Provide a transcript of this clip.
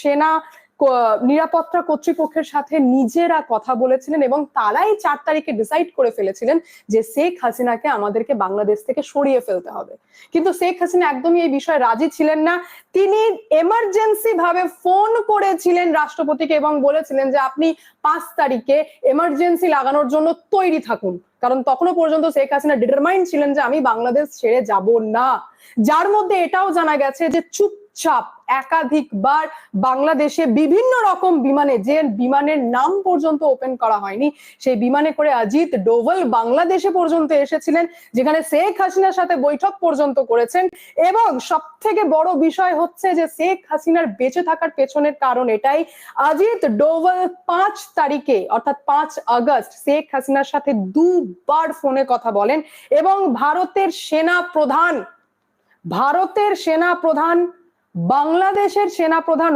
সেনা নিরাপত্তা কর্তৃপক্ষের সাথে নিজেরা কথা বলেছিলেন এবং তারাই 4 তারিখে ডিসাইড করে ফেলেছিলেন যে শেখ হাসিনাকে আমাদেরকে বাংলাদেশ থেকে সরিয়ে ফেলতে হবে। কিন্তু শেখ হাসিনা একদমই এই বিষয়ে রাজি ছিলেন না। তিনি এমার্জেন্সি ভাবে ফোন করেছিলেন রাষ্ট্রপতিকে এবং বলেছিলেন যে আপনি 5 তারিখে এমার্জেন্সি লাগানোর জন্য তৈরি থাকুন, কারণ তখনও পর্যন্ত শেখ হাসিনা ডিটারমাইন্ড ছিলেন যে আমি বাংলাদেশ ছেড়ে যাব না। যার মধ্যে এটাও জানা গেছে যে চুপচাপ একাধিকবার বাংলাদেশে বিভিন্ন রকম বিমানে, যে বিমানের নাম পর্যন্ত ওপেন করা হয়নি, সেই বিমানে করে অজিত ডোভাল বাংলাদেশে পর্যন্ত এসেছিলেন, যেখানে শেখ হাসিনার সাথে বৈঠক পর্যন্ত করেছেন। এবং সব থেকে বড় বিষয় হচ্ছে যে শেখ হাসিনার বেঁচে থাকার পেছনের কারণ এটাই, অজিত ডোভাল 5 তারিখে অর্থাৎ 5 আগস্ট শেখ হাসিনার সাথে 2 বার ফোনে কথা বলেন এবং ভারতের সেনা প্রধান বাংলাদেশের সেনা প্রধান